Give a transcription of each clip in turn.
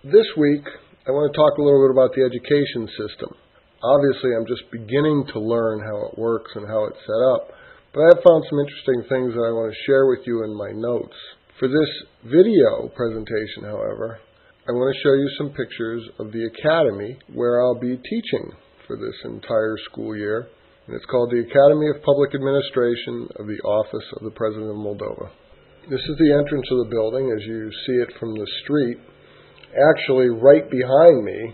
This week, I want to talk a little bit about the education system. Obviously, I'm just beginning to learn how it works and how it's set up, but I have found some interesting things that I want to share with you in my notes. For this video presentation, however, I want to show you some pictures of the academy where I'll be teaching for this entire school year, and it's called the Academy of Public Administration of the Office of the President of Moldova. This is the entrance of the building as you see it from the street. Actually, right behind me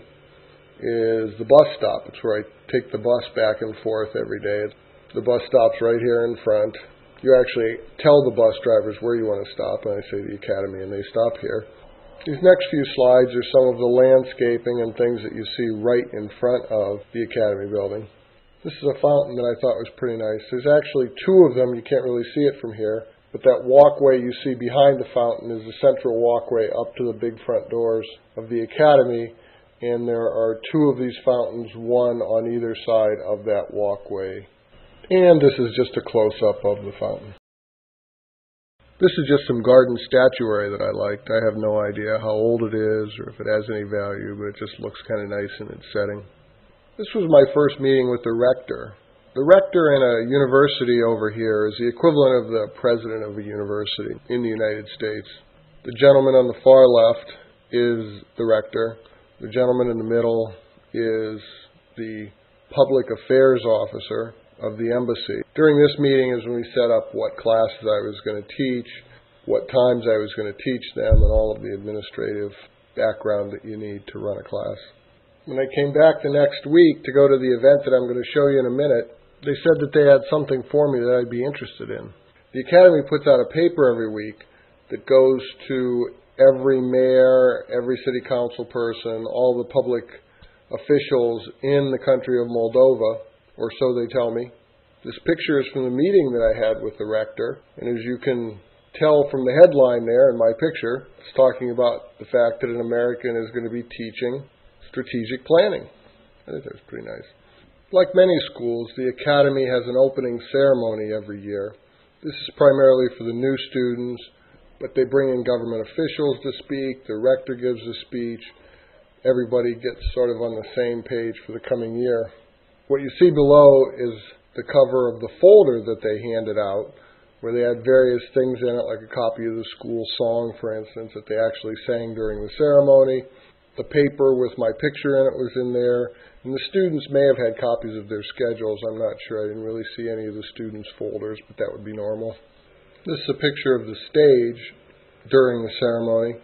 is the bus stop. It's where I take the bus back and forth every day. The bus stop's right here in front. You actually tell the bus drivers where you want to stop, and I say the academy, and they stop here. These next few slides are some of the landscaping and things that you see right in front of the academy building. This is a fountain that I thought was pretty nice. There's actually two of them. You can't really see it from here. But that walkway you see behind the fountain is the central walkway up to the big front doors of the academy, and there are two of these fountains, one on either side of that walkway. And this is just a close-up of the fountain. This is just some garden statuary that I liked. I have no idea how old it is or if it has any value, but it just looks kind of nice in its setting. This was my first meeting with the rector. The rector in a university over here is the equivalent of the president of a university in the United States. The gentleman on the far left is the rector. The gentleman in the middle is the public affairs officer of the embassy. During this meeting is when we set up what classes I was going to teach, what times I was going to teach them, and all of the administrative background that you need to run a class. When I came back the next week to go to the event that I'm going to show you in a minute, they said that they had something for me that I'd be interested in. The Academy puts out a paper every week that goes to every mayor, every city council person, all the public officials in the country of Moldova, or so they tell me. This picture is from the meeting that I had with the rector, and as you can tell from the headline there in my picture, it's talking about the fact that an American is going to be teaching strategic planning. I think that's pretty nice. Like many schools, the Academy has an opening ceremony every year. This is primarily for the new students, but they bring in government officials to speak, the rector gives a speech, everybody gets sort of on the same page for the coming year. What you see below is the cover of the folder that they handed out, where they had various things in it, like a copy of the school song, for instance, that they actually sang during the ceremony. The paper with my picture in it was in there, and the students may have had copies of their schedules. I'm not sure. I didn't really see any of the students' folders, but that would be normal. This is a picture of the stage during the ceremony.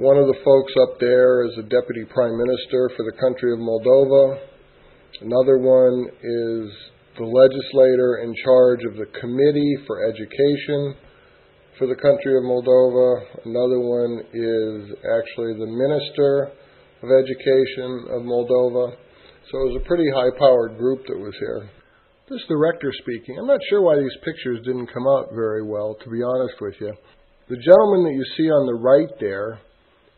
One of the folks up there is the Deputy Prime Minister for the country of Moldova. Another one is the legislator in charge of the Committee for Education for the country of Moldova. Another one is actually the Minister of Education of Moldova. So it was a pretty high-powered group that was here. This is the rector speaking. I'm not sure why these pictures didn't come out very well, to be honest with you. The gentleman that you see on the right there,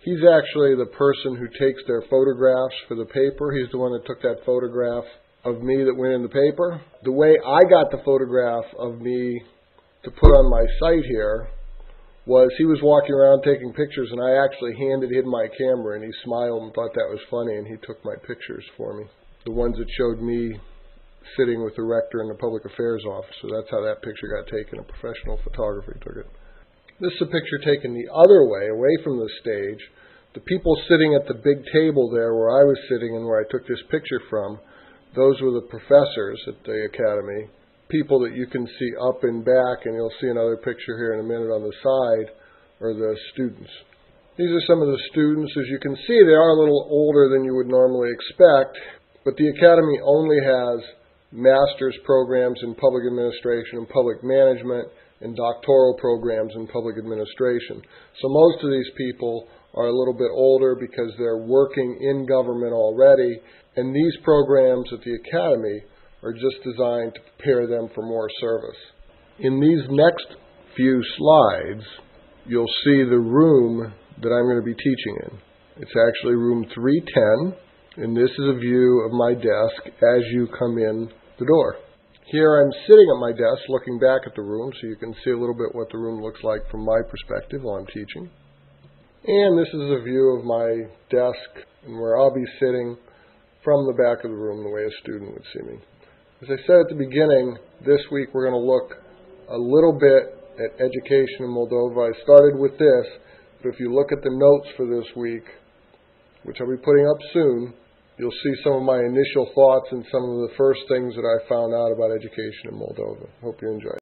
he's actually the person who takes their photographs for the paper. He's the one that took that photograph of me that went in the paper. The way I got the photograph of me to put on my site here was he was walking around taking pictures, and I actually handed him my camera, and he smiled and thought that was funny, and he took my pictures for me. The ones that showed me sitting with the rector in the public affairs office. So that's how that picture got taken. A professional photographer took it. This is a picture taken the other way, away from the stage. The people sitting at the big table there where I was sitting and where I took this picture from, those were the professors at the academy. People that you can see up and back, and you'll see another picture here in a minute on the side, are the students. These are some of the students. As you can see, they are a little older than you would normally expect, but the academy only has master's programs in public administration and public management and doctoral programs in public administration. So most of these people are a little bit older because they're working in government already, and these programs at the academy are just designed to prepare them for more service. In these next few slides, you'll see the room that I'm going to be teaching in. It's actually room 310, and this is a view of my desk as you come in the door. Here I'm sitting at my desk looking back at the room, so you can see a little bit what the room looks like from my perspective while I'm teaching. And this is a view of my desk and where I'll be sitting from the back of the room, the way a student would see me. As I said at the beginning, this week we're going to look a little bit at education in Moldova. I started with this, but if you look at the notes for this week, which I'll be putting up soon, you'll see some of my initial thoughts and some of the first things that I found out about education in Moldova. Hope you enjoy it.